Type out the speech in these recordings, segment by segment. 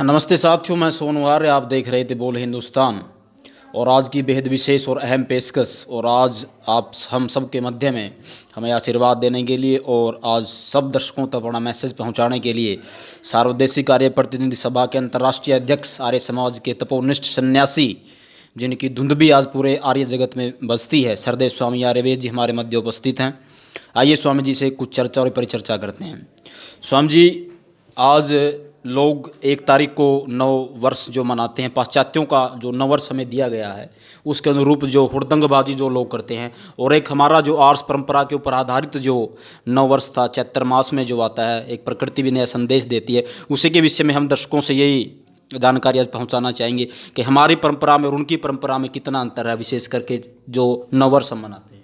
नमस्ते साथियों, मैं सोनू आर्य। आप देख रहे थे बोल हिंदुस्तान। और आज की बेहद विशेष और अहम पेशकश, और आज आप हम सब के मध्य में हमें आशीर्वाद देने के लिए और आज सब दर्शकों तक अपना मैसेज पहुंचाने के लिए सार्वदेशिक कार्य प्रतिनिधि सभा के अंतर्राष्ट्रीय अध्यक्ष, आर्य समाज के तपोनिष्ठ सन्यासी, जिनकी धुंध भी आज पूरे आर्य जगत में बजती है, सरदेव स्वामी आर्यवेद जी हमारे मध्य उपस्थित हैं। आइए स्वामी जी से कुछ चर्चा और परिचर्चा करते हैं। स्वामी जी, आज लोग 1 तारीख को नव वर्ष जो मनाते हैं, पाश्चात्यों का जो नव वर्ष हमें दिया गया है उसके अनुरूप जो हुड़दंगबाजी जो लोग करते हैं, और एक हमारा जो आर्ष परंपरा के ऊपर आधारित जो नव वर्ष था चैत्र मास में जो आता है, एक प्रकृति भी नया संदेश देती है, उसी के विषय में हम दर्शकों से यही जानकारी आज पहुंचाना चाहेंगे कि हमारी परंपरा में और उनकी परंपरा में कितना अंतर है, विशेष करके जो नव वर्ष हम मनाते हैं।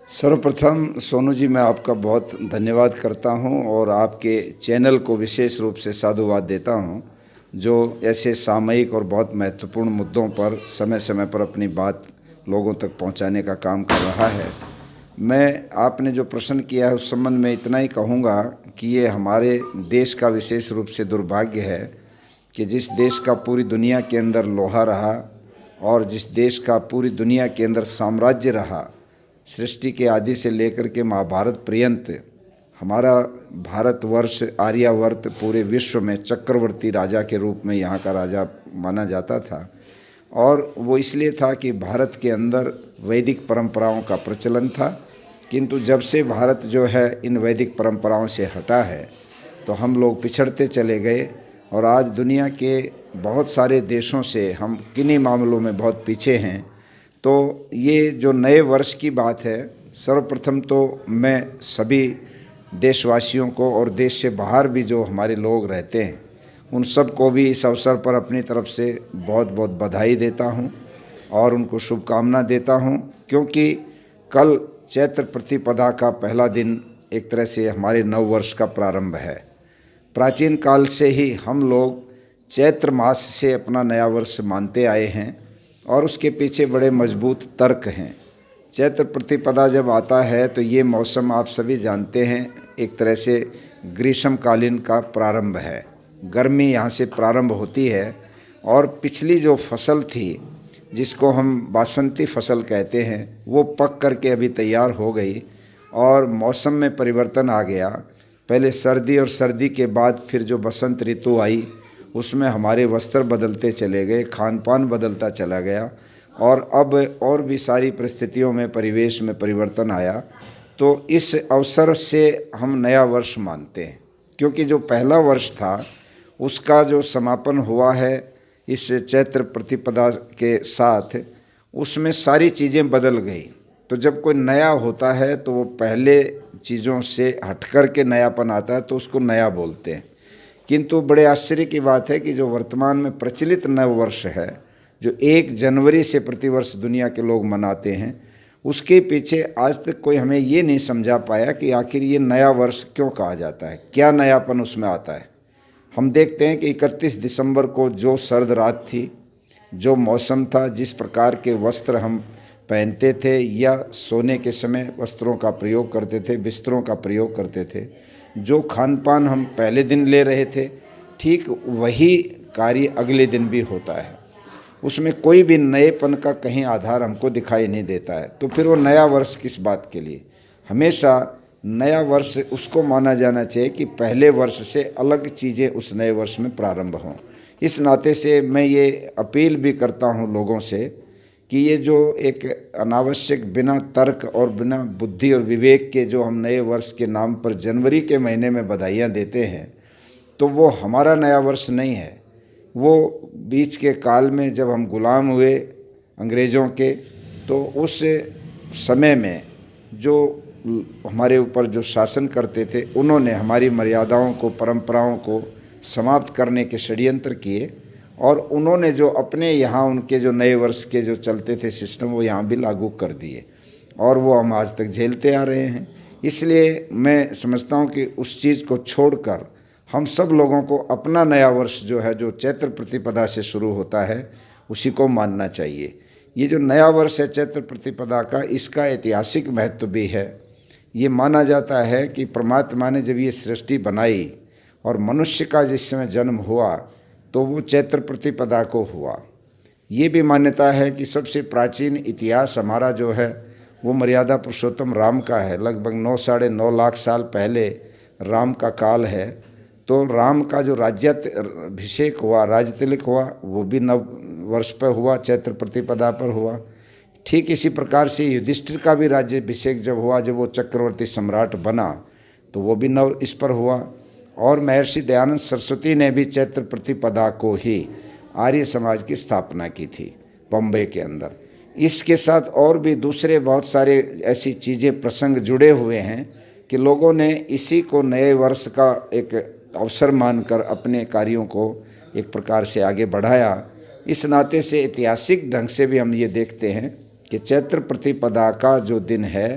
सर्वप्रथम सोनू जी, मैं आपका बहुत धन्यवाद करता हूं और आपके चैनल को विशेष रूप से साधुवाद देता हूं, जो ऐसे सामयिक और बहुत महत्वपूर्ण मुद्दों पर समय समय पर अपनी बात लोगों तक पहुंचाने का काम कर रहा है। मैं आपने जो प्रश्न किया है उस संबंध में इतना ही कहूँगा कि ये हमारे देश का विशेष रूप से दुर्भाग्य है कि जिस देश का पूरी दुनिया के अंदर लोहा रहा और जिस देश का पूरी दुनिया के अंदर साम्राज्य रहा, सृष्टि के आदि से लेकर के महाभारत पर्यंत हमारा भारतवर्ष, आर्यावर्त पूरे विश्व में चक्रवर्ती राजा के रूप में यहाँ का राजा माना जाता था। और वो इसलिए था कि भारत के अंदर वैदिक परंपराओं का प्रचलन था, किंतु जब से भारत जो है इन वैदिक परंपराओं से हटा है तो हम लोग पिछड़ते चले गए और आज दुनिया के बहुत सारे देशों से हम किन्हीं मामलों में बहुत पीछे हैं। तो ये जो नए वर्ष की बात है, सर्वप्रथम तो मैं सभी देशवासियों को और देश से बाहर भी जो हमारे लोग रहते हैं उन सब को भी इस अवसर पर अपनी तरफ से बहुत बहुत बधाई देता हूं और उनको शुभकामना देता हूं, क्योंकि कल चैत्र प्रतिपदा का पहला दिन एक तरह से हमारे नव वर्ष का प्रारंभ है। प्राचीन काल से ही हम लोग चैत्र मास से अपना नया वर्ष मानते आए हैं और उसके पीछे बड़े मजबूत तर्क हैं। चैत्र प्रतिपदा जब आता है तो ये मौसम आप सभी जानते हैं, एक तरह से ग्रीष्मकालीन का प्रारंभ है। गर्मी यहाँ से प्रारंभ होती है और पिछली जो फसल थी जिसको हम बासंती फसल कहते हैं वो पक करके अभी तैयार हो गई और मौसम में परिवर्तन आ गया। पहले सर्दी और सर्दी के बाद फिर जो बसंत ऋतु आई उसमें हमारे वस्त्र बदलते चले गए, खान पान बदलता चला गया और अब और भी सारी परिस्थितियों में परिवेश में परिवर्तन आया। तो इस अवसर से हम नया वर्ष मानते हैं, क्योंकि जो पहला वर्ष था उसका जो समापन हुआ है इस चैत्र प्रतिपदा के साथ, उसमें सारी चीज़ें बदल गई। तो जब कोई नया होता है तो वो पहले चीज़ों से हट कर के नयापन आता है तो उसको नया बोलते हैं। किंतु बड़े आश्चर्य की बात है कि जो वर्तमान में प्रचलित नव वर्ष है, जो 1 जनवरी से प्रतिवर्ष दुनिया के लोग मनाते हैं, उसके पीछे आज तक कोई हमें ये नहीं समझा पाया कि आखिर ये नया वर्ष क्यों कहा जाता है, क्या नयापन उसमें आता है। हम देखते हैं कि 31 दिसंबर को जो सर्द रात थी, जो मौसम था, जिस प्रकार के वस्त्र हम पहनते थे या सोने के समय वस्त्रों का प्रयोग करते थे, बिस्तरों का प्रयोग करते थे, जो खान पान हम पहले दिन ले रहे थे, ठीक वही कार्य अगले दिन भी होता है। उसमें कोई भी नएपन का कहीं आधार हमको दिखाई नहीं देता है। तो फिर वो नया वर्ष किस बात के लिए? हमेशा नया वर्ष उसको माना जाना चाहिए कि पहले वर्ष से अलग चीज़ें उस नए वर्ष में प्रारंभ हों। इस नाते से मैं ये अपील भी करता हूँ लोगों से कि ये जो एक अनावश्यक बिना तर्क और बिना बुद्धि और विवेक के जो हम नए वर्ष के नाम पर जनवरी के महीने में बधाइयाँ देते हैं, तो वो हमारा नया वर्ष नहीं है। वो बीच के काल में जब हम गुलाम हुए अंग्रेज़ों के, तो उस समय में जो हमारे ऊपर जो शासन करते थे उन्होंने हमारी मर्यादाओं को, परंपराओं को समाप्त करने के षड्यंत्र किए और उन्होंने जो अपने यहाँ उनके जो नए वर्ष के जो चलते थे सिस्टम, वो यहाँ भी लागू कर दिए और वो हम आज तक झेलते आ रहे हैं। इसलिए मैं समझता हूँ कि उस चीज़ को छोड़कर हम सब लोगों को अपना नया वर्ष जो है, जो चैत्र प्रतिपदा से शुरू होता है, उसी को मानना चाहिए। ये जो नया वर्ष है चैत्र प्रतिपदा का, इसका ऐतिहासिक महत्व भी है। ये माना जाता है कि परमात्मा ने जब ये सृष्टि बनाई और मनुष्य का जिस समय जन्म हुआ तो वो चैत्र प्रतिपदा को हुआ। ये भी मान्यता है कि सबसे प्राचीन इतिहास हमारा जो है वो मर्यादा पुरुषोत्तम राम का है। लगभग 9 साढ़े 9 लाख साल पहले राम का काल है। तो राम का जो राज्याभिषेक हुआ, राजतिलक हुआ, वो भी नव वर्ष पर हुआ, चैत्र प्रतिपदा पर हुआ। ठीक इसी प्रकार से युधिष्ठिर का भी राज्याभिषेक जब हुआ, जब वो चक्रवर्ती सम्राट बना, तो वो भी नव इस पर हुआ। और महर्षि दयानंद सरस्वती ने भी चैत्र प्रतिपदा को ही आर्य समाज की स्थापना की थी बम्बई के अंदर। इसके साथ और भी दूसरे बहुत सारे ऐसी चीज़ें, प्रसंग जुड़े हुए हैं कि लोगों ने इसी को नए वर्ष का एक अवसर मानकर अपने कार्यों को एक प्रकार से आगे बढ़ाया। इस नाते से ऐतिहासिक ढंग से भी हम ये देखते हैं कि चैत्र प्रतिपदा का जो दिन है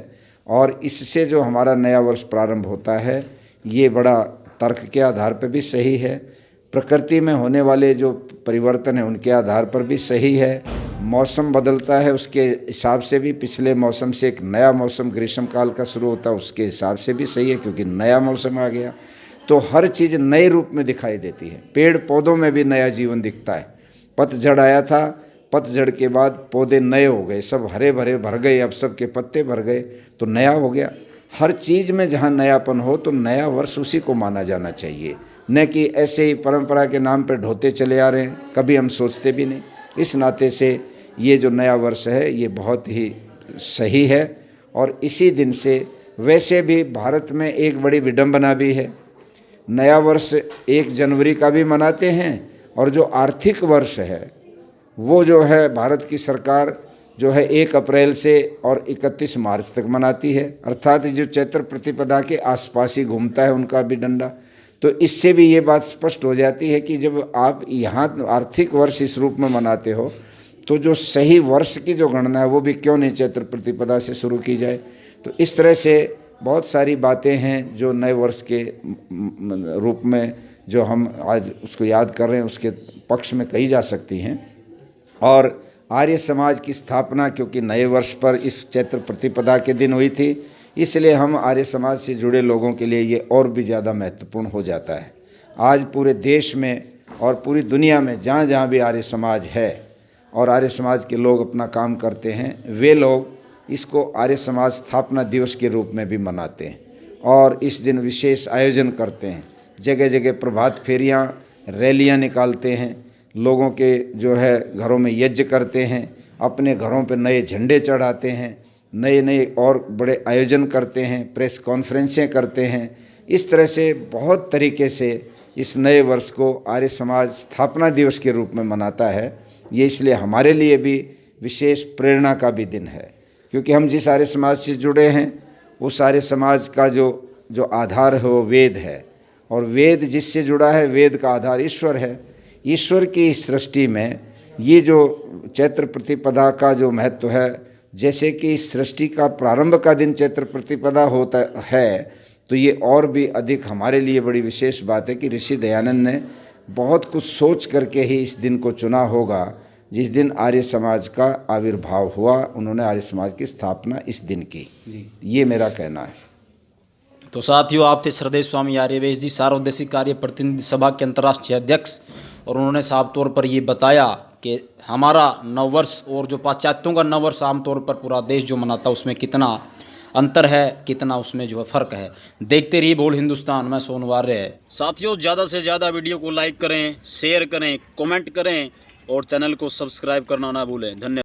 और इससे जो हमारा नया वर्ष प्रारंभ होता है, ये बड़ा तर्क के आधार पर भी सही है, प्रकृति में होने वाले जो परिवर्तन है उनके आधार पर भी सही है, मौसम बदलता है उसके हिसाब से भी, पिछले मौसम से एक नया मौसम ग्रीष्म काल का शुरू होता है उसके हिसाब से भी सही है, क्योंकि नया मौसम आ गया। तो हर चीज़ नए रूप में दिखाई देती है। पेड़ पौधों में भी नया जीवन दिखता है। पतझड़ आया था, पतझड़ के बाद पौधे नए हो गए, सब हरे भरे भर गए, अब सबके पत्ते भर गए, तो नया हो गया। हर चीज़ में जहाँ नयापन हो तो नया वर्ष उसी को माना जाना चाहिए, न कि ऐसे ही परंपरा के नाम पर ढोते चले आ रहे हैं, कभी हम सोचते भी नहीं। इस नाते से ये जो नया वर्ष है ये बहुत ही सही है। और इसी दिन से वैसे भी भारत में एक बड़ी विडंबना भी है। नया वर्ष 1 जनवरी का भी मनाते हैं और जो आर्थिक वर्ष है वो जो है भारत की सरकार जो है 1 अप्रैल से और 31 मार्च तक मनाती है, अर्थात जो चैत्र प्रतिपदा के आसपास ही घूमता है उनका भी डंडा। तो इससे भी ये बात स्पष्ट हो जाती है कि जब आप यहाँ आर्थिक वर्ष इस रूप में मनाते हो तो जो सही वर्ष की जो गणना है वो भी क्यों नहीं चैत्र प्रतिपदा से शुरू की जाए। तो इस तरह से बहुत सारी बातें हैं जो नए वर्ष के रूप में जो हम आज उसको याद कर रहे हैं उसके पक्ष में कही जा सकती हैं। और आर्य समाज की स्थापना क्योंकि नए वर्ष पर इस चैत्र प्रतिपदा के दिन हुई थी, इसलिए हम आर्य समाज से जुड़े लोगों के लिए ये और भी ज़्यादा महत्वपूर्ण हो जाता है। आज पूरे देश में और पूरी दुनिया में जहाँ जहाँ भी आर्य समाज है और आर्य समाज के लोग अपना काम करते हैं, वे लोग इसको आर्य समाज स्थापना दिवस के रूप में भी मनाते हैं और इस दिन विशेष आयोजन करते हैं। जगह जगह प्रभात फेरियाँ, रैलियाँ निकालते हैं, लोगों के जो है घरों में यज्ञ करते हैं, अपने घरों पे नए झंडे चढ़ाते हैं, नए नए और बड़े आयोजन करते हैं, प्रेस कॉन्फ्रेंसें करते हैं। इस तरह से बहुत तरीके से इस नए वर्ष को आर्य समाज स्थापना दिवस के रूप में मनाता है। ये इसलिए हमारे लिए भी विशेष प्रेरणा का भी दिन है, क्योंकि हम जिस आर्य समाज से जुड़े हैं उस आर्य समाज का जो आधार है वो वेद है, और वेद जिससे जुड़ा है, वेद का आधार ईश्वर है। ईश्वर की सृष्टि में ये जो चैत्र प्रतिपदा का जो महत्व है, जैसे कि सृष्टि का प्रारंभ का दिन चैत्र प्रतिपदा होता है, तो ये और भी अधिक हमारे लिए बड़ी विशेष बात है कि ऋषि दयानंद ने बहुत कुछ सोच करके ही इस दिन को चुना होगा, जिस दिन आर्य समाज का आविर्भाव हुआ। उन्होंने आर्य समाज की स्थापना इस दिन की, ये मेरा कहना है। तो साथियों, आप थे श्रद्धेय स्वामी आर्यवेश जी, सार्वदेशिक कार्य प्रतिनिधि सभा के अंतर्राष्ट्रीय अध्यक्ष, और उन्होंने साफ तौर पर ये बताया कि हमारा नववर्ष और जो पाश्चात्यों का नववर्ष आमतौर पर पूरा देश जो मनाता है उसमें कितना अंतर है, कितना उसमें जो है फ़र्क है। देखते रहिए बोल हिंदुस्तान, मैं सोनू आर्य। साथियों, ज़्यादा से ज़्यादा वीडियो को लाइक करें, शेयर करें, कमेंट करें और चैनल को सब्सक्राइब करना ना भूलें। धन्यवाद।